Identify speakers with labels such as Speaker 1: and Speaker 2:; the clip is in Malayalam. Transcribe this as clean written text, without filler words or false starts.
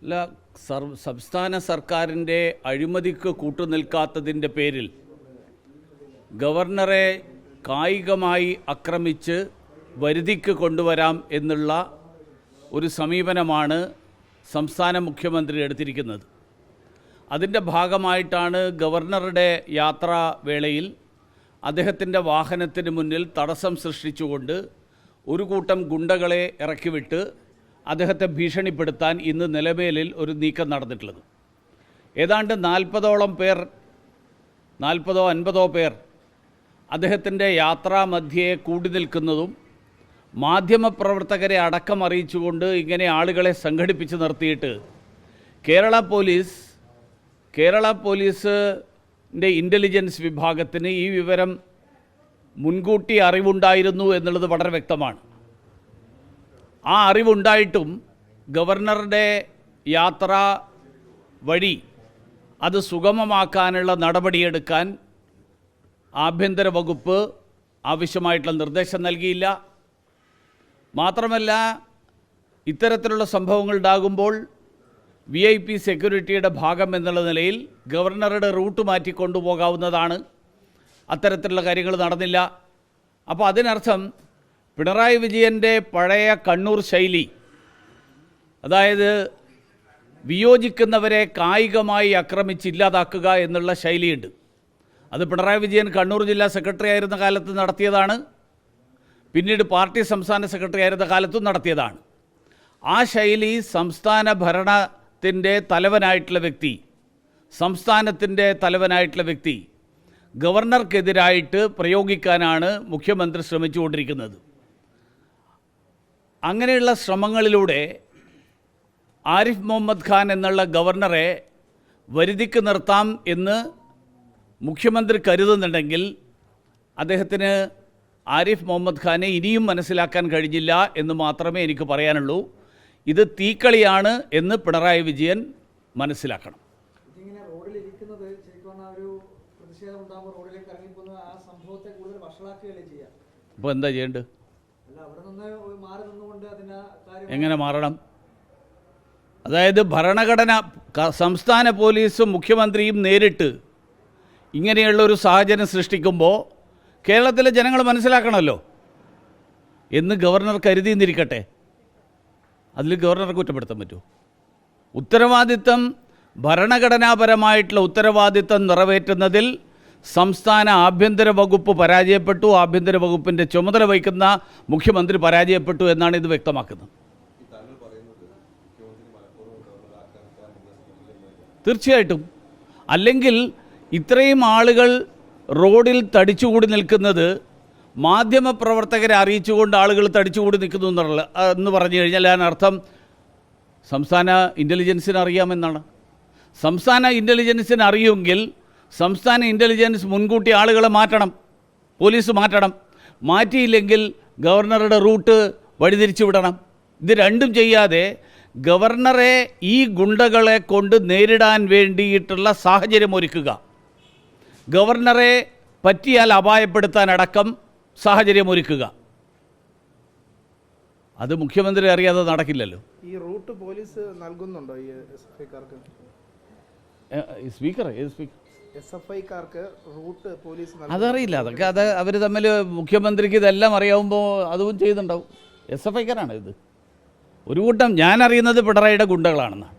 Speaker 1: അല്ല, സംസ്ഥാന സർക്കാരിൻ്റെ അഴിമതിക്ക് കൂട്ടുനിൽക്കാത്തതിൻ്റെ പേരിൽ ഗവർണറെ കായികമായി ആക്രമിച്ച് വരുതിക്ക് കൊണ്ടുവരാം എന്നുള്ള ഒരു സമീപനമാണ് സംസ്ഥാന മുഖ്യമന്ത്രി എടുത്തിരിക്കുന്നത്. അതിൻ്റെ ഭാഗമായിട്ടാണ് ഗവർണറുടെ യാത്രാവേളയിൽ അദ്ദേഹത്തിൻ്റെ വാഹനത്തിന് മുന്നിൽ തടസ്സം സൃഷ്ടിച്ചുകൊണ്ട് ഒരു കൂട്ടം ഗുണ്ടകളെ ഇറക്കിവിട്ട് അദ്ദേഹത്തെ ഭീഷണിപ്പെടുത്താൻ ഇന്ന് നിലമേലിൽ ഒരു നീക്കം നടന്നിട്ടുള്ളത്. ഏതാണ്ട് 40ഓളം പേർ, 40ഓ 50ഓ പേർ അദ്ദേഹത്തിൻ്റെ യാത്രാമധ്യേ കൂടി നിൽക്കുന്നതും മാധ്യമപ്രവർത്തകരെ അടക്കം അറിയിച്ചുകൊണ്ട് ഇങ്ങനെ ആളുകളെ സംഘടിപ്പിച്ച് നിർത്തിയിട്ട് കേരള പോലീസിൻ്റെ ഇൻ്റലിജൻസ് വിഭാഗത്തിന് ഈ വിവരം മുൻകൂട്ടി അറിവുണ്ടായിരുന്നു എന്നുള്ളത് വളരെ വ്യക്തമാണ്. ആ അറിവുണ്ടായിട്ടും ഗവർണറുടെ യാത്ര വഴി അത് സുഗമമാക്കാനുള്ള നടപടിയെടുക്കാൻ ആഭ്യന്തര വകുപ്പ് ആവശ്യമായിട്ടുള്ള നിർദ്ദേശം നൽകിയില്ല. മാത്രമല്ല, ഇത്തരത്തിലുള്ള സംഭവങ്ങൾ ഉണ്ടാകുമ്പോൾ VIP സെക്യൂരിറ്റിയുടെ ഭാഗം എന്നുള്ള നിലയിൽ ഗവർണറുടെ റൂട്ട് മാറ്റി കൊണ്ടുപോകാവുന്നതാണ്. അത്തരത്തിലുള്ള കാര്യങ്ങൾ നടന്നില്ല. അപ്പോൾ അതിനർത്ഥം പിണറായി വിജയൻ്റെ പഴയ കണ്ണൂർ ശൈലി, അതായത് വിയോജിക്കുന്നവരെ കായികമായി ആക്രമിച്ച് ഇല്ലാതാക്കുക എന്നുള്ള ശൈലിയുണ്ട്. അത് പിണറായി വിജയൻ കണ്ണൂർ ജില്ലാ സെക്രട്ടറി ആയിരുന്ന കാലത്ത് നടത്തിയതാണ്, പിന്നീട് പാർട്ടി സംസ്ഥാന സെക്രട്ടറി ആയിരുന്ന കാലത്തും നടത്തിയതാണ്. ആ ശൈലി സംസ്ഥാന ഭരണത്തിൻ്റെ തലവനായിട്ടുള്ള വ്യക്തി, സംസ്ഥാനത്തിൻ്റെ തലവനായിട്ടുള്ള വ്യക്തി ഗവർണർക്കെതിരായിട്ട് പ്രയോഗിക്കാനാണ് മുഖ്യമന്ത്രി ശ്രമിച്ചുകൊണ്ടിരിക്കുന്നത്. അങ്ങനെയുള്ള ശ്രമങ്ങളിലൂടെ ആരിഫ് മുഹമ്മദ് ഖാൻ എന്നുള്ള ഗവർണറെ വരുതിക്ക് നിർത്താം എന്ന് മുഖ്യമന്ത്രി കരുതുന്നുണ്ടെങ്കിൽ അദ്ദേഹത്തിന് ആരിഫ് മുഹമ്മദ് ഖാനെ ഇനിയും മനസ്സിലാക്കാൻ കഴിഞ്ഞില്ല എന്ന് മാത്രമേ എനിക്ക് പറയാനുള്ളൂ. ഇത് തീക്കളിയാണ് എന്ന് പിണറായി വിജയൻ മനസ്സിലാക്കണം. അപ്പോൾ എന്താ ചെയ്യേണ്ടത്? എങ്ങനെ മാറണം? അതായത് ഭരണഘടന, സംസ്ഥാന പോലീസും മുഖ്യമന്ത്രിയും നേരിട്ട് ഇങ്ങനെയുള്ളൊരു സാഹചര്യം സൃഷ്ടിക്കുമ്പോൾ കേരളത്തിലെ ജനങ്ങൾ മനസ്സിലാക്കണമല്ലോ എന്ന് ഗവർണർ കരുതിയിരിക്കട്ടെ. അതിൽ ഗവർണറെ കുറ്റപ്പെടുത്താൻ പറ്റുമോ? ഉത്തരവാദിത്തം, ഭരണഘടനാപരമായിട്ടുള്ള ഉത്തരവാദിത്തം നിറവേറ്റുന്നതിൽ സംസ്ഥാന ആഭ്യന്തര വകുപ്പ് പരാജയപ്പെട്ടു, ആഭ്യന്തര വകുപ്പിൻ്റെ ചുമതല വഹിക്കുന്ന മുഖ്യമന്ത്രി പരാജയപ്പെട്ടു എന്നാണ് ഇത് വ്യക്തമാക്കുന്നത്. തീർച്ചയായിട്ടും. അല്ലെങ്കിൽ ഇത്രയും ആളുകൾ റോഡിൽ തടിച്ചുകൂടി നിൽക്കുന്നത് മാധ്യമപ്രവർത്തകരെ അറിയിച്ചുകൊണ്ട് ആളുകൾ തടിച്ചുകൂടി നിൽക്കുന്നു എന്ന് പറഞ്ഞു കഴിഞ്ഞാൽ അതിനർത്ഥം സംസ്ഥാന ഇൻ്റലിജൻസിന് അറിയാമെന്നാണ്. സംസ്ഥാന ഇൻ്റലിജൻസിന് അറിയുമെങ്കിൽ സംസ്ഥാന ഇൻ്റലിജൻസ് മുൻകൂട്ടി ആളുകളെ മാറ്റണം, പോലീസ് മാറ്റണം. മാറ്റിയില്ലെങ്കിൽ ഗവർണറുടെ റൂട്ട് വഴിതിരിച്ചു വിടണം. ഇത് രണ്ടും ചെയ്യാതെ ഗവർണറെ ഈ ഗുണ്ടകളെ കൊണ്ട് നേരിടാൻ വേണ്ടിയിട്ടുള്ള സാഹചര്യം ഒരുക്കുക, ഗവർണറെ പറ്റിയാൽ അപായപ്പെടുത്താനടക്കം സാഹചര്യം ഒരുക്കുക, അത് മുഖ്യമന്ത്രി അറിയാതെ നടക്കില്ലല്ലോ. ഈ റൂട്ട് പോലീസ് നൽകുന്നുണ്ടോ ഈ സ്പീക്കർ? SFIക്കാർക്ക് റൂട്ട് പോലീസ് അതറിയില്ല. അതൊക്കെ അവർ തമ്മിൽ മുഖ്യമന്ത്രിക്ക് ഇതെല്ലാം അറിയാവുമ്പോൾ അതും ചെയ്യുന്നുണ്ടാവും. SFIക്കാരാണ് ഇത്. ഒരു കൂട്ടം, ഞാൻ അറിയുന്നത് പിണറായിയുടെ ഗുണ്ടകളാണെന്നാണ്.